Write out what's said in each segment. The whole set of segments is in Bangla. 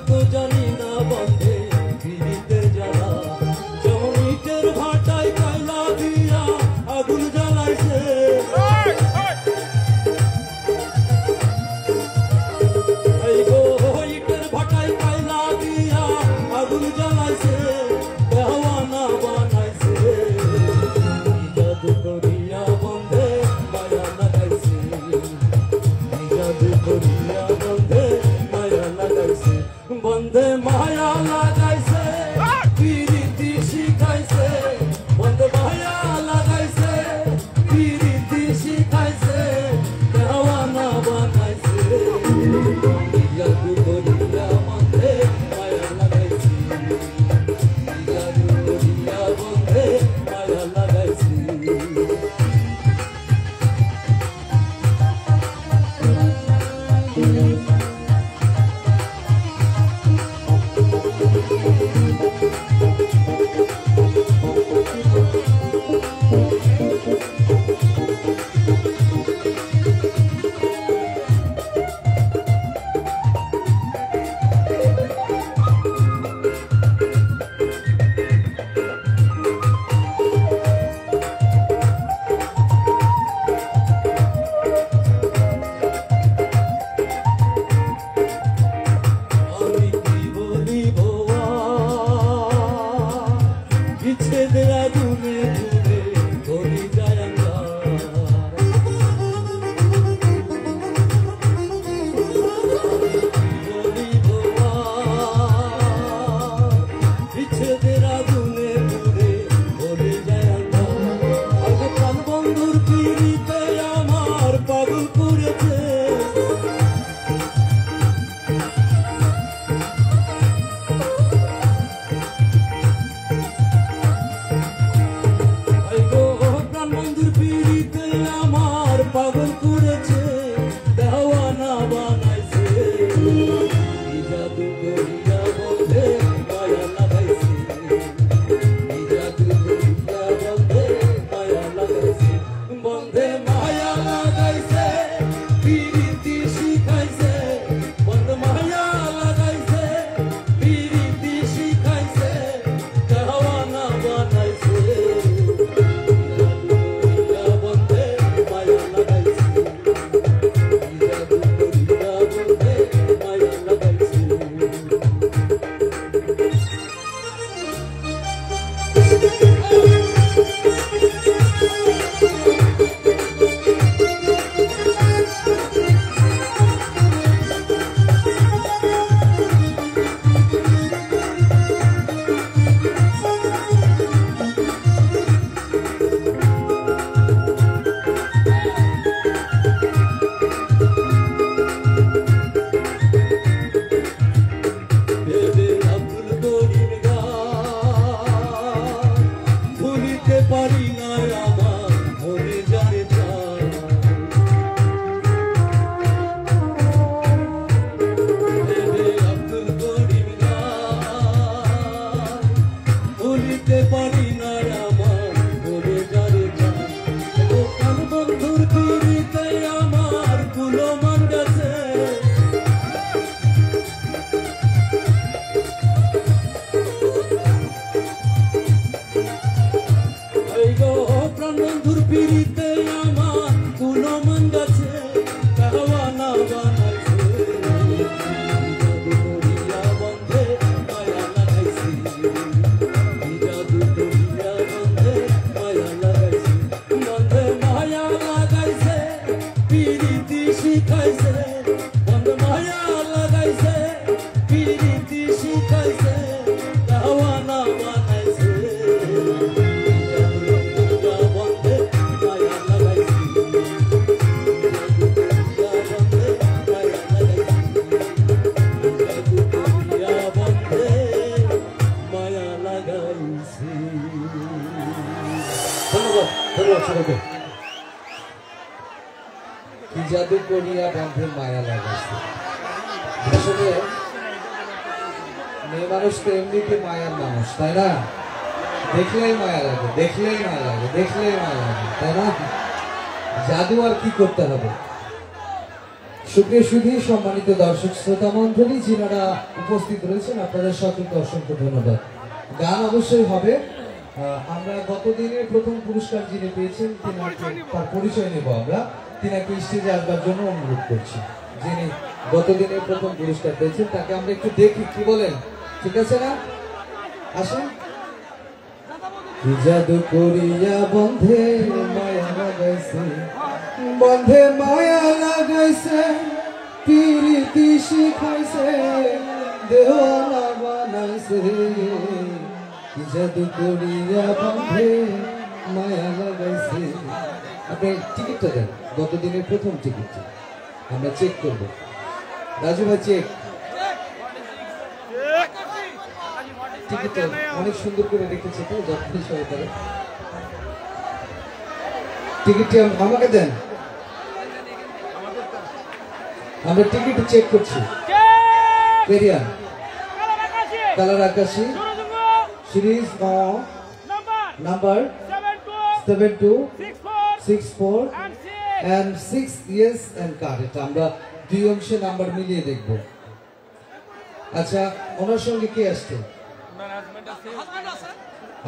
তো জানি না বন্ধে পিড়িতে জ্বালা যেমন ইটের ভাটায় কয়লা দিয়া আগুন জ্বালাইছে এই গো ইটের ভাটায় কয়লা দিয়া আগুন জ্বালাইছে দেওয়ানা বানাইছে জাদু করিয়া বন্ধে মায়া লাগাইছে জাদু করিয়া বন্ধে মায়া লাগাইছে বন্ধে মায়া লাগাইছে পিরিতি শিখাইছে বন্ধে মায়া লাগাইছে পিরিতি শিখাইছে দেওয়ানা বানাইছে জাদু করিয়া বন্ধে মায়া লাগাইছে জাদু করিয়া বন্ধে মায়া লাগাইছে পাগল করেছে দেওয়ানা বানাইছে জাদু করিয়া বন্ধে মায়া লাগাইছে জাদু করিয়া বন্ধে মায়া লাগাইছে বন্ধে মায়া লাগাইছে পিরিতি শিখাইছে বন্ধে মায়া লাগাইছে পিরিতি শিখাইছে দেওয়ানা বানাইছে পারি না আমার মনে জানে আব্দুল করিম ভুলিতে পারি না আমার মনে জানে কান বন্ধুর পিড়িতে আমার কুলো মান গেছে প্রাণবন্ধুর পিড়িতে আমার কুলো মান গেছে দেওয়ানা বানাইছে জাদু করিয়া বন্ধে মায়া লাগাইছে জাদু করিয়া বন্ধে মায়া লাগাইছে বন্ধে মায়া লাগাইছে পিড়িতি শিখাইছে বন্ধে মায়া লাগাইছে পিড়িতি শিখাইছে দেওয়ানা বানাইছে জাদু করিয়া বন্ধে মায়া লাগাইছে আসলে মেয়ে মানুষ তো এমনিতে মায়ার মানুষ তাই না দেখলেই মায়া লাগে দেখলেই মায়া লাগে দেখলেই মায়া লাগে তাই না জাদু আর কি করতে হবে সুপ্রিয় সুধী, সম্মানিত দর্শক শ্রোতা মণ্ডলী যিনারা উপস্থিত রয়েছেন, আপনাদের সকলকে অসংখ্য ধন্যবাদ। গান অবশ্যই হবে। আমরা গতদিনের প্রথম পুরস্কার যিনি পেয়েছেন তার পরিচয় নেব আমরা। তিনাকে স্টেজে আসবার জন্য অনুরোধ করছি। যিনি গতদিনের প্রথম পুরস্কার পেয়েছেন তাকে আমরা একটু দেখি, কি বলেন? ঠিক আছে না? আসেন। জাদু করিয়া বন্ধে মায়া লাগাইছে, বন্ধে মায়া লাগাইছে, প্রীতি শিখাইছে, দেওয়ানা বানাইছে। জাদু করিয়া বন্ধে মায়া লাগাইছে। আপনি টিকিটটা দেন, গতদিনের প্রথম টিকিটটা আমরা চেক করব। রাজু ভাই চেক। টিকিটটা অনেক সুন্দর করে রেখেছে তো, যত্ন সহকারে। টিকিটটি আমাকে দেন, আমরা টিকিট চেক করছি। পেরিয়ান, কালার আকাশী, series number 7264 and 6 yes and card। এটা আমরা দুই অংশে নাম্বার মিলিয়ে দেখব। আচ্ছা, ওনার সঙ্গে কে আসছে?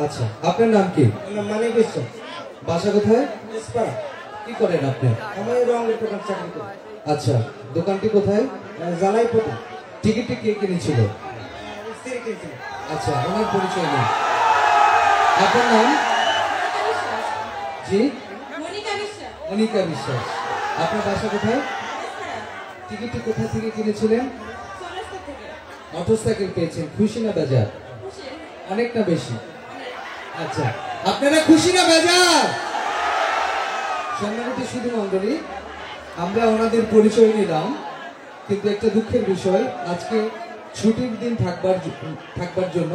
আচ্ছা, আপনার নাম কি? মানে বিশ্বাস। বাসা কোথায়? কি করেন আপনি? আমি রঙের দোকান চাকরি করি। আচ্ছা, দোকানটি কোথায়? জালাইপতি। টিকিটটি কে কিনেছিল? স্ত্রী কিনেছিল। আচ্ছা, ওনার পরিচয় নেই। আপনার নাম? জি, মনিকা বিশ্বাস। আপনার বাসা কোথায়? টিকিটটি কোথা থেকে কিনেছিলেন? মোটরসাইকেল পেয়েছেন। খুশি না বেজার? অনেক না বেশি? আচ্ছা, আপনারা খুশি না বেজার? সম্মানিত সুধী মণ্ডলী, আমরা ওনাদের পরিচয় নিলাম, কিন্তু একটা দুঃখের বিষয়, আজকে ছুটির দিন থাকবার জন্য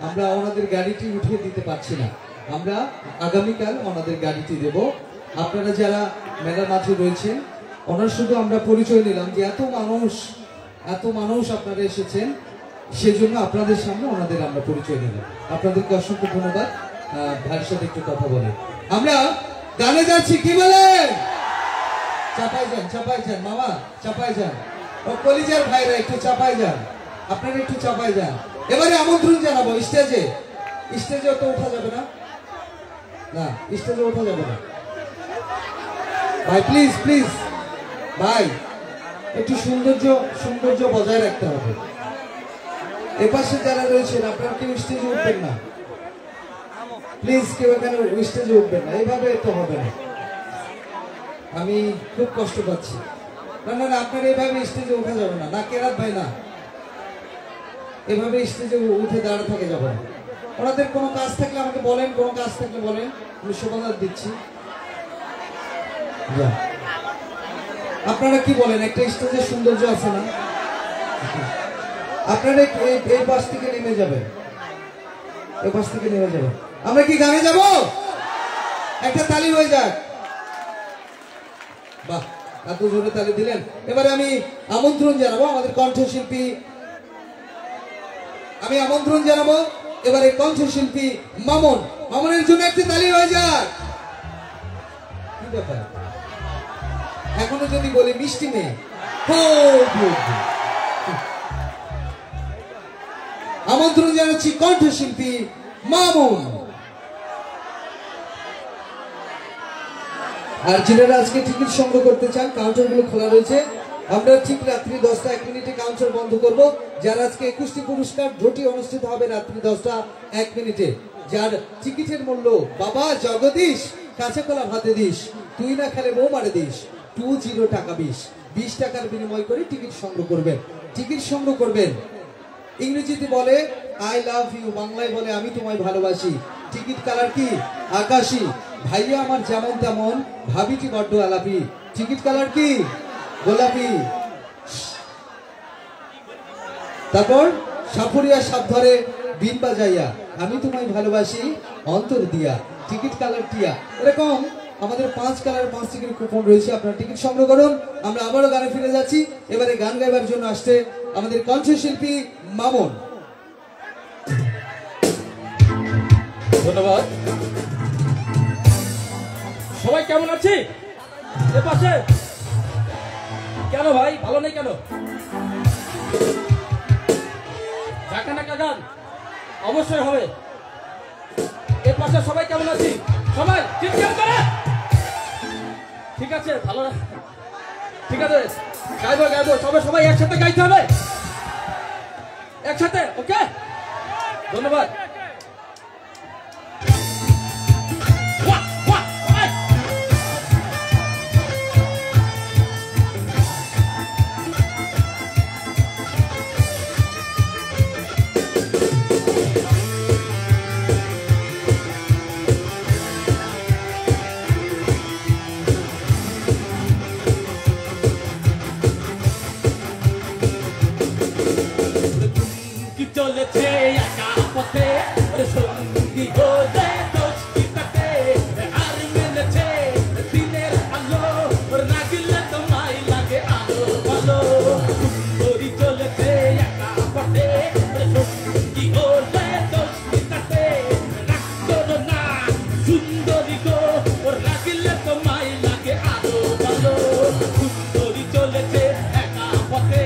আমরা ওনাদের গাড়িটি উঠিয়ে দিতে পারছি না। আমরা আগামীকাল ওনাদের গাড়িটি দেব। আপনারা যারা মেলা মাঠে রয়েছেন, ওনার শুধু আমরা পরিচয় নিলাম যে এত মানুষ আপনারা এসেছেন, সেজন্য আপনাদের সামনে ওনাদের আমরা পরিচয় নিলাম। আপনাদেরকে অসংখ্য ধন্যবাদ। ভাইয়ের সাথে একটু কথা বলে আমরা গানে যাচ্ছি, কি বলেন? চাপাই যান মামা, চাপাই যান। ও কলিজার ভাইরা একটু চাপাই যান, আপনারা একটু চাপাই যান। এবারে আমন্ত্রণ জানাবো স্টেজে। স্টেজে তো ওঠা যাবে না, না স্টেজে ওঠা যাবে না ভাই, প্লিজ ভাই, একটু সৌন্দর্য বজায় রাখতে হবে। এপাশে যারা রয়েছেন আপনারা কেউ স্টেজে উঠবেন না, প্লিজ কেউ এখানে স্টেজে উঠবেন না, এইভাবে তো হবে না। আমি খুব কষ্ট পাচ্ছি। না, আপনারা এইভাবে স্টেজে উঠা যাবে না। কেরাত ভাই, না এভাবে স্টেজে উঠে দাঁড়া থাকে যাবে না। ওনাদের কোনো কাজ থাকলে আমাকে বলেন, কোনো কাজ থাকলে বলেন, আমি সমাধান দিচ্ছি। আপনারা কি বলেন? একটা স্টেজের সৌন্দর্য আছে না? আপনারা এই পাশ থেকে নেমে যাবেন, এই পাশ থেকে নেমে যাবেন। আমরা কি গানে যাব? একটা তালি হয়ে যাক। বাহ, এত জোরে তালি দিলেন। এবারে আমি আমন্ত্রণ জানাবো আমাদের কণ্ঠশিল্পী, এবারে কণ্ঠশিল্পী মামনের জন্য একটা তালি হয়ে যাক। কি ব্যাপার? এখনো যদি বলি মিষ্টি মেয়ে, আমন্ত্রণ জানাচ্ছি কণ্ঠশিল্পী মামুন। আর যারা আজকে টিকিট সংগ্রহ করতে চান, কাউন্টার গুলো খোলা রয়েছে। আমরা ঠিক রাত্রি 10টা 1 মিনিটে কাউন্টার বন্ধ করব। যারা আজকে 21টি পুরস্কার ড্রটি অনুষ্ঠিত হবে রাত্রি 10টা 1 মিনিটে। যার টিকিটের মূল্য, বাবা জগদীশ কাঁচা কলা ভাতে দিস, তুই না খেলে বউ মারে দিস, 20 টাকা 20 টাকার বিনিময় করে টিকিট সংগ্রহ করবেন। ইংরেজিতে বলে আই লাভ ইউ, বাংলায় বলে আমি তোমায় ভালোবাসি। টিকিট কালার কি? আকাশী। ভাইয়া আমার যেমন তেমন, ভাবিটি বড্ড আলাপি। টিকিট কালার কি? গোলাপি। তারপর সাপুরিয়া সাপ ধরে বিন বাজাইয়া, আমি তোমায় ভালোবাসি অন্তর দিয়া। টিকিট কালার টিয়া। এরকম আমাদের 5 কালার 5 টিকিট কুপন রয়েছে, আপনারা টিকিট সংগ্রহ করুন। আমরা আবারও গানে ফিরে যাচ্ছি। এবারে গান গাইবার জন্য আসছে আমাদের কণ্ঠশিল্পী মামুন। ধন্যবাদ। সবাই কেমন আছে? এ পাশে কেন ভাই ভালো নেই কেন? ঝাঁকানাকা গান অবশ্যই হবে। এর পাশে সবাই কেমন আছি? সবাই চিৎকার করে। ঠিক আছে, ভালো, ঠিক আছে, গাইবো গাইবো, সবাই সবাই একসাথে গাইতে হবে, একসাথে। ওকে, ধন্যবাদ। চলেছে একা পথে সঙ্গী হলে দোষিতাতে আর মেলেছে দিনের আলো রাগলে তোমায় লাগে আলো ভালো সুন্দরী চলেছে একা পথে সঙ্গী হলে দোষিতাতে রাগ করো না সুন্দরী গো রাগলে তোমায় লাগে আলো ভালো সুন্দরী চলেছে একা পথে।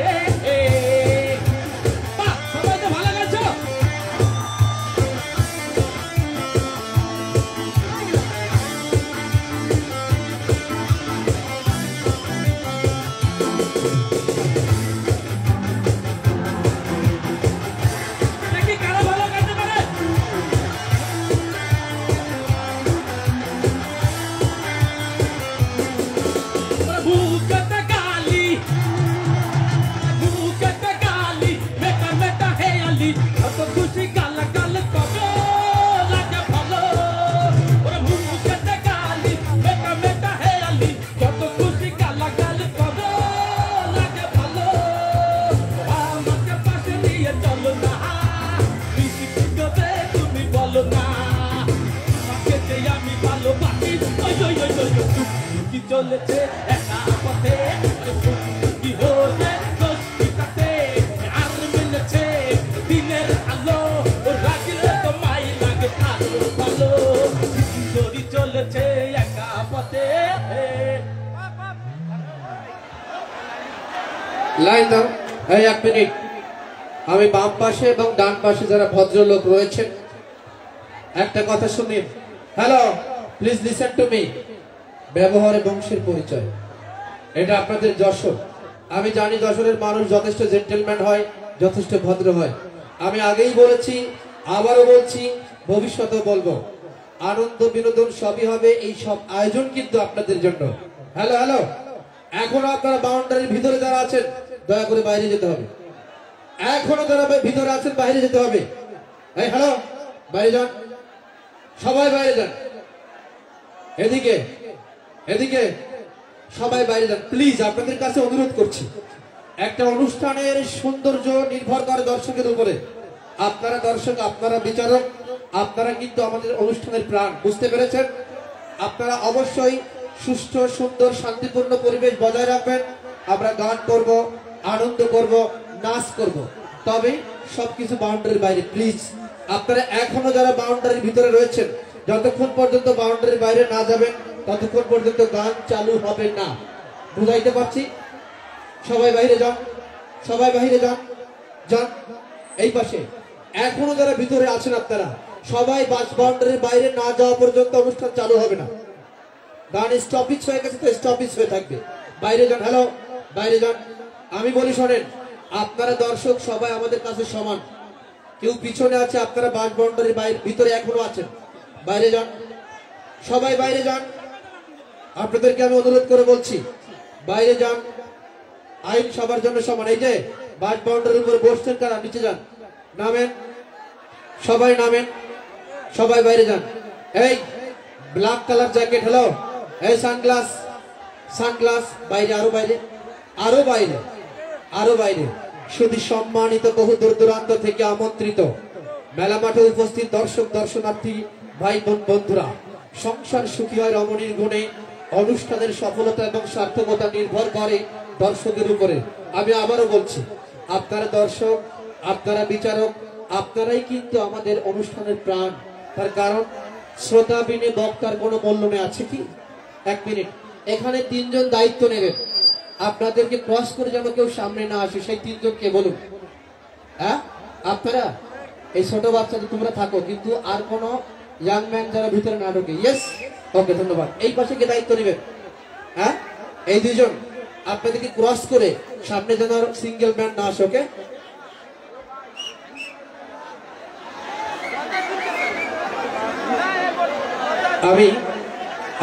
চলেছে একা পথে কি হলে দোষিতাতে আর মিলেছে দিনের আলো রাগলে তোমায় লাগে আলো ভালো সুন্দরী চলেছে একা পথে। লাইন দাও। এই 1 মিনিট, আমি বাম পাশে এবং ডান পাশে যারা ভদ্রলোক রয়েছেন একটা কথা শুনুন। Hello, please listen to me. ব্যবহারে বংশের পরিচয়, এটা আপনাদের যশোর। আমি জানি যশোরের মানুষ যথেষ্ট জেন্টেলম্যান হয়, যথেষ্ট ভদ্র হয়। আমি আগেই বলেছি, আবারও বলছি, ভবিষ্যতেও বলবো, আনন্দ বিনোদন সবই হবে। এই সব আয়োজন কিন্তু আপনাদের জন্য। হ্যালো হ্যালো, এখনো আপনারা বাউন্ডারির ভিতরে যারা আছেন দয়া করে বাইরে যেতে হবে। এখনো যারা ভিতরে আছেন বাইরে যেতে হবে। এই হ্যালো, বাইরে যান, সবাই বাইরে যান। এদিকে এদিকে সবাই বাইরে যান প্লিজ, আপনাদের কাছে অনুরোধ করছি। একটা অনুষ্ঠানের সৌন্দর্য নির্ভর করে দর্শকের উপরে। আপনারা দর্শক, আপনারা বিচারক, আপনারা কিন্তু আমাদের অনুষ্ঠানের প্রাণ, বুঝতে পেরেছেন? আপনারা অবশ্যই সুষ্ঠু সুন্দর শান্তিপূর্ণ পরিবেশ বজায় রাখবেন। আমরা গান করব, আনন্দ করব, নাচ করব, তবে সবকিছু বাউন্ডারির বাইরে। প্লিজ আপনারা এখনো যারা বাউন্ডারির ভিতরে রয়েছেন, যতক্ষণ পর্যন্ত বাউন্ডারির বাইরে না যাবেন ততক্ষণ পর্যন্ত গান চালু হবে না। বুঝাইতে পারছি? সবাই বাইরে যান, সবাই বাইরে যান, যান। এই পাশে এখনো যারা ভিতরে আছেন আপনারা সবাই বাউন্ডারির বাইরে না যাওয়া পর্যন্ত অনুষ্ঠান চালু হবে না। গান স্টপিজ হয়ে গেছে তো স্টপিজ হয়ে থাকবে। বাইরে যান। হ্যালো, বাইরে যান। আমি বলি শোনেন, আপনারা দর্শক সবাই আমাদের কাছে সমান। কেউ পিছনে আছে, আপনারা বাস বাউন্ডারির বাইরে ভিতরে এখনো আছেন, বাইরে যান, সবাই বাইরে যান। আপনাদেরকে আমি অনুরোধ করে বলছি, বাইরে যান। আইন সবার জন্য সমান। এই যে বাস বাউন্ডারির উপরে বসছেন কারা, নিচে যান, নামেন, সবাই নামেন, সবাই বাইরে যান। এই ব্ল্যাক কালার জ্যাকেট, হ্যালো, এই সানগ্লাস, সানগ্লাস বাইরে, আরো বাইরে, আরো বাইরে, আরো বাইরে। শুধু সম্মানিত বহু দূর দূরান্ত থেকে আমন্ত্রিত মেলা মাঠে উপস্থিত দর্শক দর্শনার্থী ভাই বোন বন্ধুরা, সংসার সুখী হয় রমণীর গুণে। অনুষ্ঠানের সফলতা এবং সার্থকতা নির্ভর করে দর্শকের উপরে। আমি আবারও বলছি, আপনারা দর্শক, আপনারা বিচারক, আপনারাই কিন্তু আমাদের অনুষ্ঠানের প্রাণ। তার কারণ শ্রোতা বিনে বক্তার কোনো মূল্য নেই, আছে কি? 1 মিনিট, এখানে 3 জন দায়িত্ব নেবেন। আপনাদেরকে ক্রস করে যেন কেউ সামনে না আসে, সেই তিনজনকে বলুন। হ্যাঁ, আপনারা এই ছোট বাচ্চাদের তোমরা থাকো, কিন্তু আর কোন ইয়াং ম্যান যারা ভিতরে না ঢোকে। ইয়েস, ওকে, ধন্যবাদ। এই পাশে কে দায়িত্ব নেবেন? হ্যাঁ, এই দুজন আপনাদেরকে ক্রস করে সামনে যেন সিঙ্গেল ম্যান না আসে। ওকে, আমি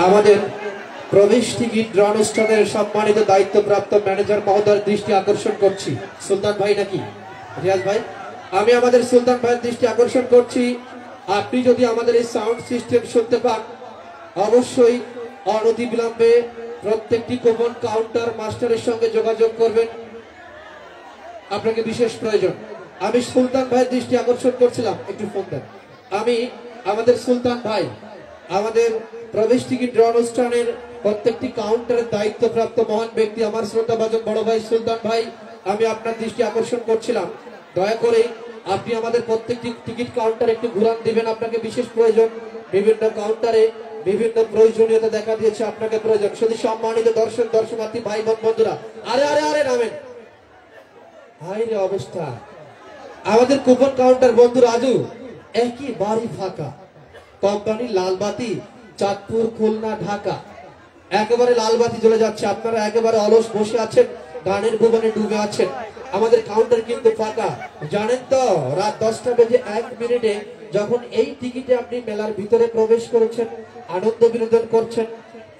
আমাদের প্রবেশ টিকিট ড্র অনুষ্ঠানের সম্মানিত দায়িত্বপ্রাপ্ত ম্যানেজার মহোদয়ের দৃষ্টি আকর্ষণ করছি। সুলতান ভাই নাকি রিয়াজ ভাই? আমি আমাদের সুলতান ভাইয়ের দৃষ্টি আকর্ষণ করছি, আপনি যদি আমাদের এই সাউন্ড সিস্টেম শুনতে পান, অবশ্যই অনতিবিলম্বে প্রত্যেকটি কুপন কাউন্টার মাস্টারের সঙ্গে যোগাযোগ করবেন, আপনাকে বিশেষ প্রয়োজন। আমি সুলতান ভাইয়ের দৃষ্টি আকর্ষণ করছিলাম, একটু ফোন দেন। আমি আমাদের সুলতান ভাই আমাদের প্রবেশ টিকিট ড্র অনুষ্ঠানের প্রত্যেকটি কাউন্টারের দায়িত্বপ্রাপ্ত মহান ব্যক্তি, আমার শ্রদ্ধাভাজন বড় ভাই সুলতান ভাই, আমি আপনার দৃষ্টি আকর্ষণ করছিলাম, দয়া করে আপনি আমাদের প্রত্যেকটি টিকিট কাউন্টার একটু ঘুরান দিবেন, আপনাকে বিশেষ প্রয়োজন। বিভিন্ন কাউন্টারে বিভিন্ন প্রয়োজনীয়তা দেখা দিয়েছে, আপনাকে প্রয়োজন। শুধু সম্মানিত দর্শনার্থী ভাই বোন বন্ধুরা, আরে আরে আরে নামেন, হাই রে অবস্থা। আমাদের কুপন কাউন্টার বন্ধু রাজু একই বাড়ি ফাঁকা, কোম্পানি লালবাতি, চাঁদপুর, খুলনা, ঢাকা, একেবারে লালবাতি জ্বলে যাচ্ছে। আপনারা একেবারে অলস বসে আছেন, গানের ভুবনে ডুবে আছেন। আমাদের কাউন্টার কিন্তু ফাঁকা, জানেন তো। রাত 10টা বেজে 1 মিনিটে যখন এই টিকিটে আপনি মেলার ভিতরে প্রবেশ করেছেন, আনন্দ বিনোদন করছেন,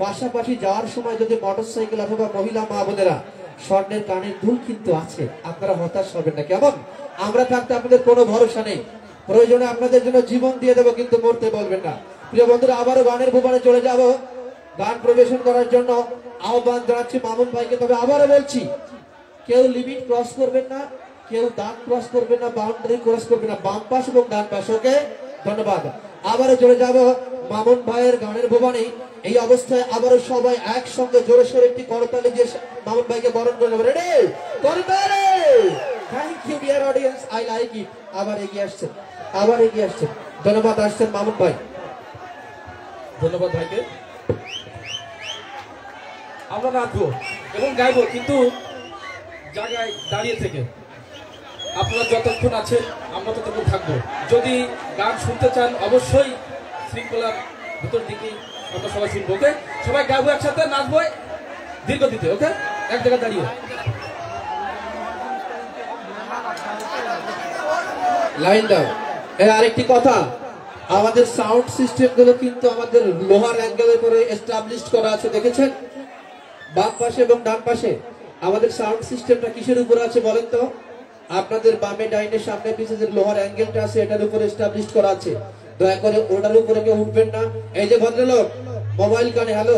পাশাপাশি যাওয়ার সময় যদি মোটরসাইকেল অথবা মহিলা মা বোনেরা, স্বর্ণের কানের দুল কিন্তু আছে, আপনারা হতাশ হবেন না। কেমন? আমরা থাকতে আপনাদের কোনো ভরসা নেই, প্রয়োজনে আপনাদের জন্য জীবন দিয়ে দেবো, কিন্তু মরতে বলবেন না। প্রিয় বন্ধুরা, আবারও গানের ভুবনে চলে যাব। গান পরিবেশন করার জন্য আহ্বান জানাচ্ছি মামুন ভাইকে। তবে আবারও বলছি, কেউ লিমিট ক্রস করবেন না, কেউ দাঁত ক্রস করবেন না, বাউন্ডারি ক্রস করবেন না, বাম পাশ এবং ডান পাশ। ওকে, ধন্যবাদ। আবারও চলে যাব মামুন ভাইয়ের গানের ভুবনে। এই অবস্থায় আবারও সবাই একসঙ্গে জোরে সোরে একটি করতালি দিয়ে মামুন ভাইকে বরণ করে নেবে। রেডি? করতালি। Thank you dear audience, I like it. আবার এগিয়ে আসছেন, আবার এগিয়ে আসছেন। ধন্যবাদ, আসছেন মামুন ভাই। ধন্যবাদ ভাইকে। আমরা নাচবো এবং গাইবো, কিন্তু জায়গায় দাঁড়িয়ে থেকে। আপনারা যতক্ষণ আছেন আমরা ততক্ষণ থাকবো। যদি গান শুনতে চান অবশ্যই শৃঙ্খলার ভিতর দিকে আমরা সবাই শুনবো। ওকে, সবাই গাইবো একসাথে, নাচবো দীর্ঘ দিতে। ওকে, এক জায়গায় দাঁড়িয়ে লাইন দাও। আরেকটি কথা, আমাদের সাউন্ড সিস্টেম গুলো কিন্তু আমাদের লোহার অ্যাঙ্গেলের উপরে এস্টাবলিশ করা আছে, দেখেছেন? বাম পাশে এবং ডান পাশে আমাদের সাউন্ড সিস্টেমটা কিসের উপর আছে বলেন তো? আপনাদের বামে ডাইনে সামনে পিছে যে লোহার অ্যাঙ্গেলটা আছে এটার উপরে এস্টাবলিশ করা আছে। দয়া করে ওটার উপরে কেউ উঠবেন না। এই যে ভদ্রলোক মোবাইল কানে, হ্যালো,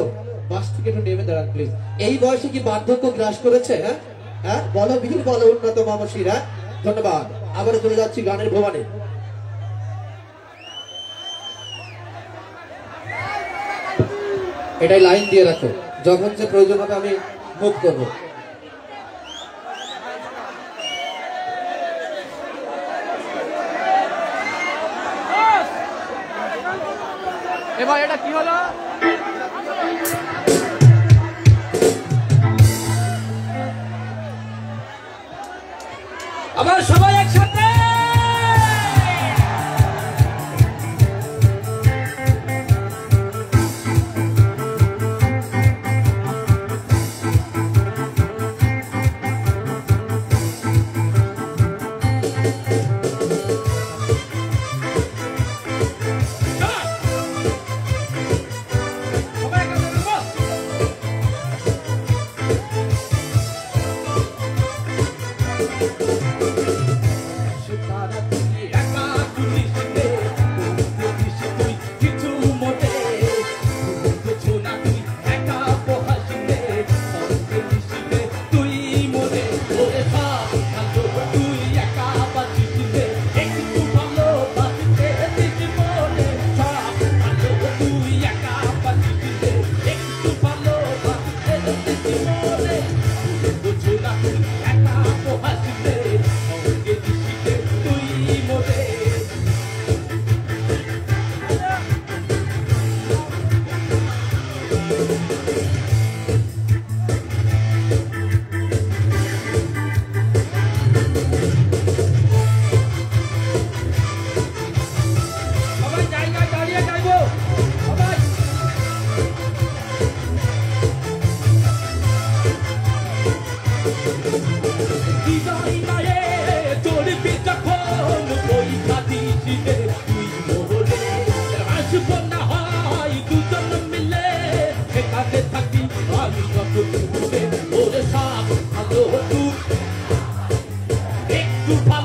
বাস থেকে একটু নেমে দাঁড়ান প্লিজ। এই বয়সে কি বার্ধক্য গ্রাস করেছে? হ্যাঁ হ্যাঁ, বলো বিহিল, বলো উন্নত মানসীরা। ধন্যবাদ। আবার চলে যাচ্ছি গানের ভুবনে। এটাই লাইন দিয়ে রাখো, যখন যে প্রয়োজন হবে আমি মুভ করবো। এবার এটা কি হলো? আবার সবাই একসাথে।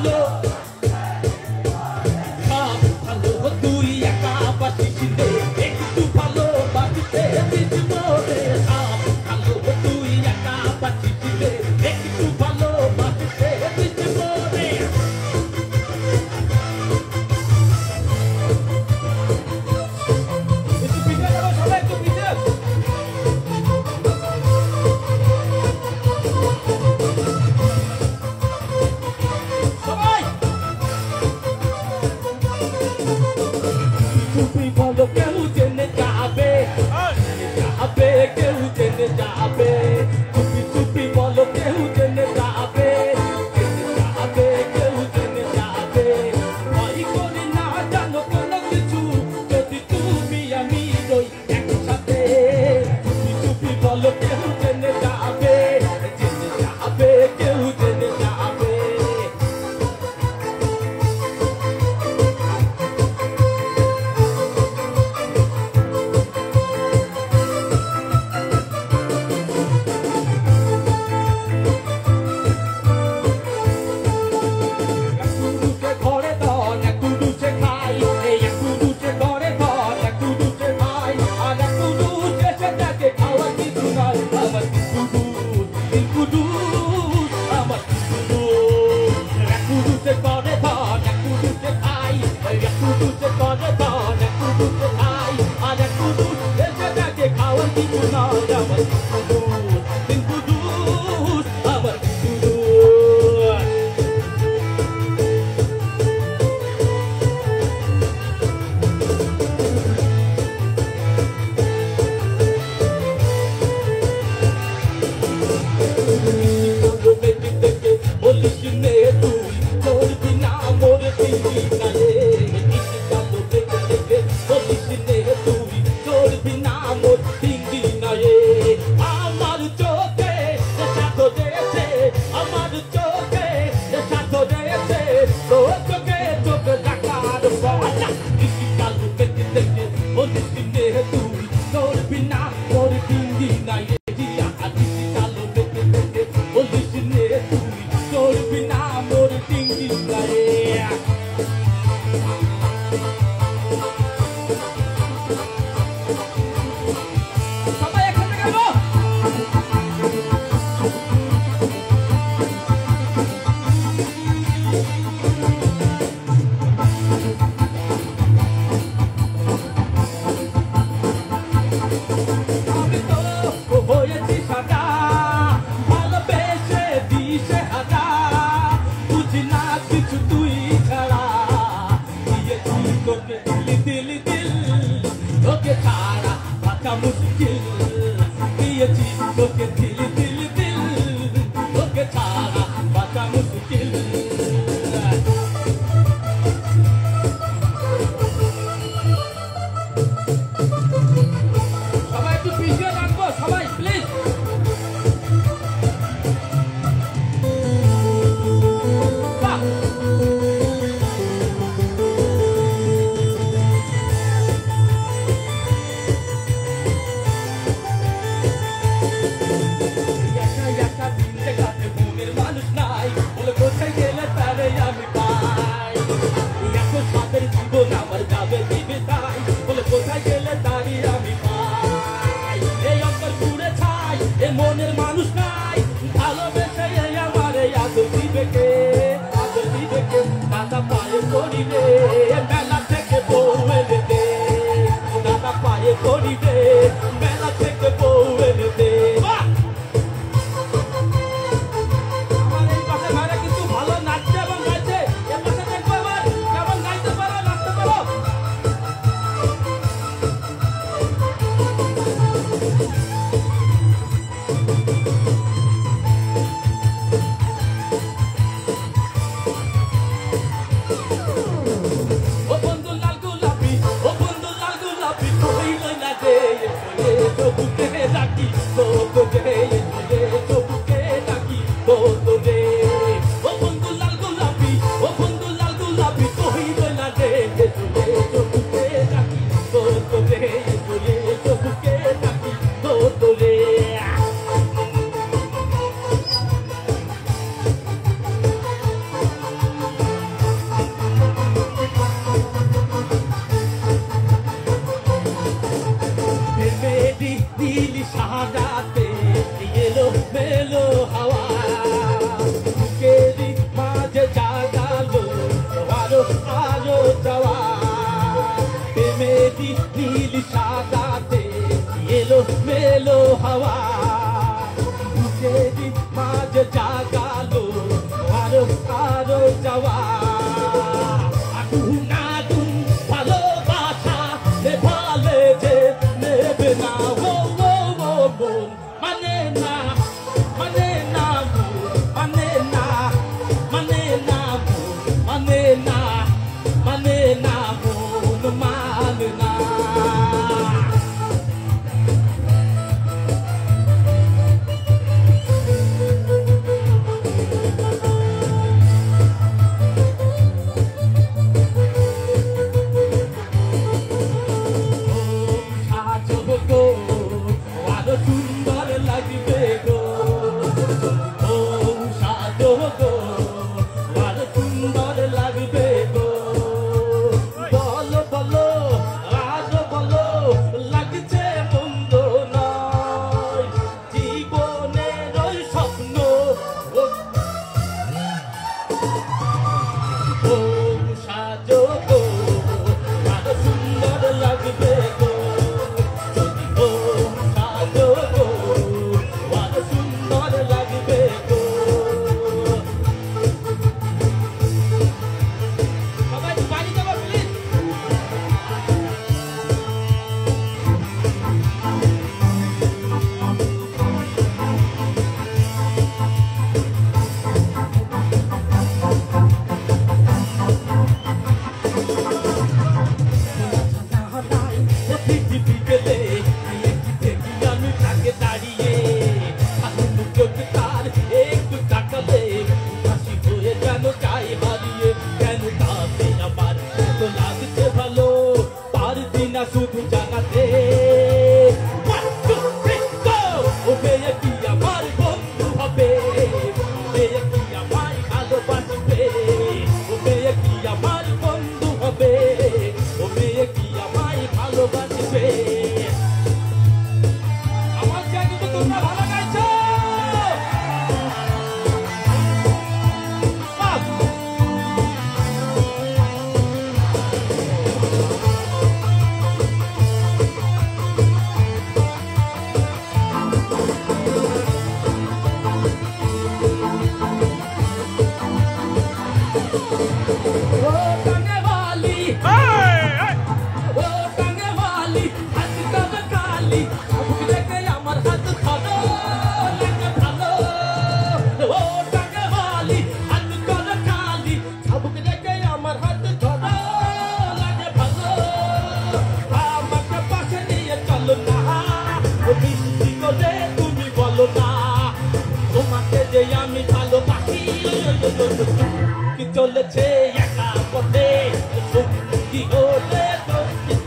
ভালো সব ভালো তুই একা বাসিস রে একটু ভালো বাসিতে দিস মোরে সব ভালো তুই একা বাসিস রে একটু ভালো বাসিতে দিস মোরে একটু পিঠে যাবো সবাই একটু পিঠে সবাই তুমি বলো কেউ জেনে যাবে যাবে কেউ জেনে যাবে চুপি চুপি বলো কেউ জেনে যাবে যাবে কেউ জেনে যাবে ভয় করে না জানো কোনো কিছু যদি তুমি আমি রই একসাথে চুপি চুপি বলো কেউ জেনে যাবে কেউ জেনে যাবে কুরুচে ঘরে ধন কুরুচে খাই এই কুরুচে ঘরে ধন কুরুচে খাই আর কুরুচে সেটাকে খাওয়া কিছু নয় আমার কুরুচ আমার কুরুচে ঘরে ধন কুরুচে খাই এই কুরুচে ঘরে ধন কুরুচে খাই আর কুরুচে সেটাকে খাওয়া কিছু নয় আমার কুরুচ আমার কুরুচ বলিস নে তুই তোর বিনা মোর দিবি না রে বলিস নে তুই তোর বিনা মোর দিবি না রে আমার চোখে সাথ দিয়েছে আমার চোখে সাথ দিয়েছে তোর চোখে চোখ রাখার বাবা দিদি কালু দেখে দেখে বলিস নে তুই তোর বিনা মোর দিবি না রে দিদি কালু দেখে দেখে বলিস নে তুই তোর বিনা মোর দিবি না রে সবাই একসাথে গাইবো আমি তো হয়েছি সাদা ভালোবেসে দিশে হাদা বুঝি না কিছু তুই ছাড়া দিয়েছি তোকে দিল তোকে ছাড়া বাঁচা মুশকিল দিয়েছি তোকে দিল তোকে ছাড়া বাঁচা মুশকিল সবাই একটু পিছিয়ে রাখবো সবাই প্লিজ মানুষ নাই বলে কোথায় গেলে তারে আমি পাই এখন সাদের জীবন আমার যাবে দিবে তাই বলে কোথায় গেলে তারি আমি পাই এই অন্তর পুড়ে ছাই এ মনের মানুষ নাই ভালোবেসে আমার আদর দিবে কে দাদা পায়ে করিবে মেলা থেকে বউ এনে দে দাদা পায়ে করিবে মেলা থেকে বউ এনে দে আমার এই পাশে ভাইরা কিন্তু ভালো নাচছে এবং গাইছে এর পাশে দেখবো এবার কেমন গাইতে পারো নাচতে পারো না মানে না মন মানে না সুন্দর লাগবে গো ও সাজো গো আর সুন্দর লাগবে গো বলো বলো আজ বলো লাগছে মন্দ নয় জীবনের ওই স্বপ্ন ও সাজো গো আর সুন্দর লাগবে গো শুধু জানাতে আমার বন্ধু হবে কি আমায় ভালোবাসবে কি আমার বন্ধু হবে কি আমায় ভালোবাসবে আমার জানি তো তোমরা ভালো গাইছো তুমি বলো না তোমাকে যে আমি ভালোবাসি কি চলেছে একা পথে কি হলে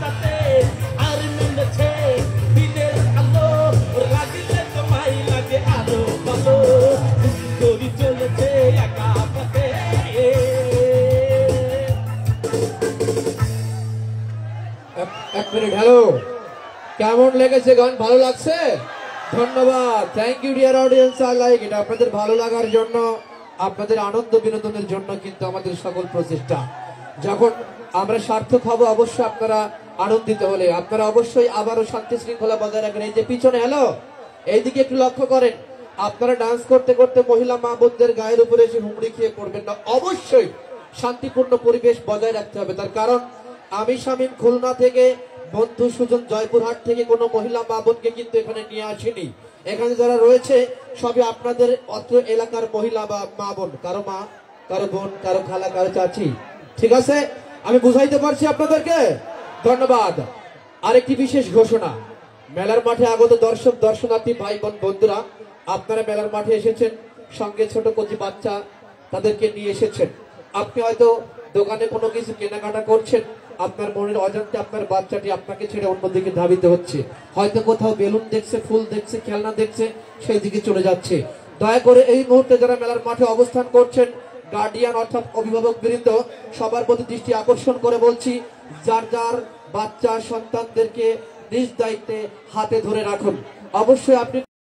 সাথে আর মিলেছে দিনের আলো লাগলে তোমায় লাগে আলো বলো তোরি চলেছে একা পথে এক মিনিট হ্যালো কেমন লেগেছে গান ভালো লাগছে ধন্যবাদ thank you dear audience I like it আপনাদের ভালো লাগার জন্য আপনাদের আনন্দ বিনোদনের জন্য কিন্তু আমাদের সকল প্রচেষ্টা যখন আমরা সার্থক হব অবশ্যই আপনারা আনন্দিত হলে আপনারা অবশ্যই আবারও শান্তি শৃঙ্খলা বজায় রাখবেন এই যে পিছনে হ্যালো এইদিকে একটু লক্ষ্য করেন আপনারা ডান্স করতে করতে মহিলা মা বোনদের গায়ের উপরে এসে হুমড়ি খেয়ে পড়বেন না অবশ্যই শান্তিপূর্ণ পরিবেশ বজায় রাখতে হবে তার কারণ আমি শামীম খুলনা থেকে বন্ধু সুজন জয়পুরহাট থেকে কোনো মহিলা মা বোনকে কিন্তু এখানে নিয়ে আসেনি এখানে যারা রয়েছে সবই আপনাদের অত্র এলাকার মহিলা বা মা বোন কারো মা কারো বোন কারো খালা কারো চাচি ঠিক আছে আমি বুঝাইতে পারছি আপনাদেরকে ধন্যবাদ আরেকটি বিশেষ ঘোষণা মেলার মাঠে আগত দর্শক দর্শনার্থী ভাই বোন বন্ধুরা আপনারা মেলার মাঠে এসেছেন সঙ্গে ছোট কচি বাচ্চা তাদেরকে নিয়ে এসেছেন আপনি হয়তো দোকানে কোনো কিছু কেনাকাটা করছেন আপনার মনের অজান্তে আপনার বাচ্চাটি আপনাকে ছেড়ে অন্যদিকে ধাবিত হচ্ছে হয়তো কোথাও বেলুন দেখছে ফুল দেখছে খেলনা দেখছে সেই দিকে চলে যাচ্ছে দয়া করে এই মুহূর্তে যারা মেলার মাঠে অবস্থান করছেন গার্ডিয়ান অর্থাৎ অভিভাবক বৃন্দ সবার প্রতি দৃষ্টি আকর্ষণ করে বলছি যার যার বাচ্চা সন্তানদেরকে নিজ দায়িত্বে হাতে ধরে রাখুন অবশ্যই আপনি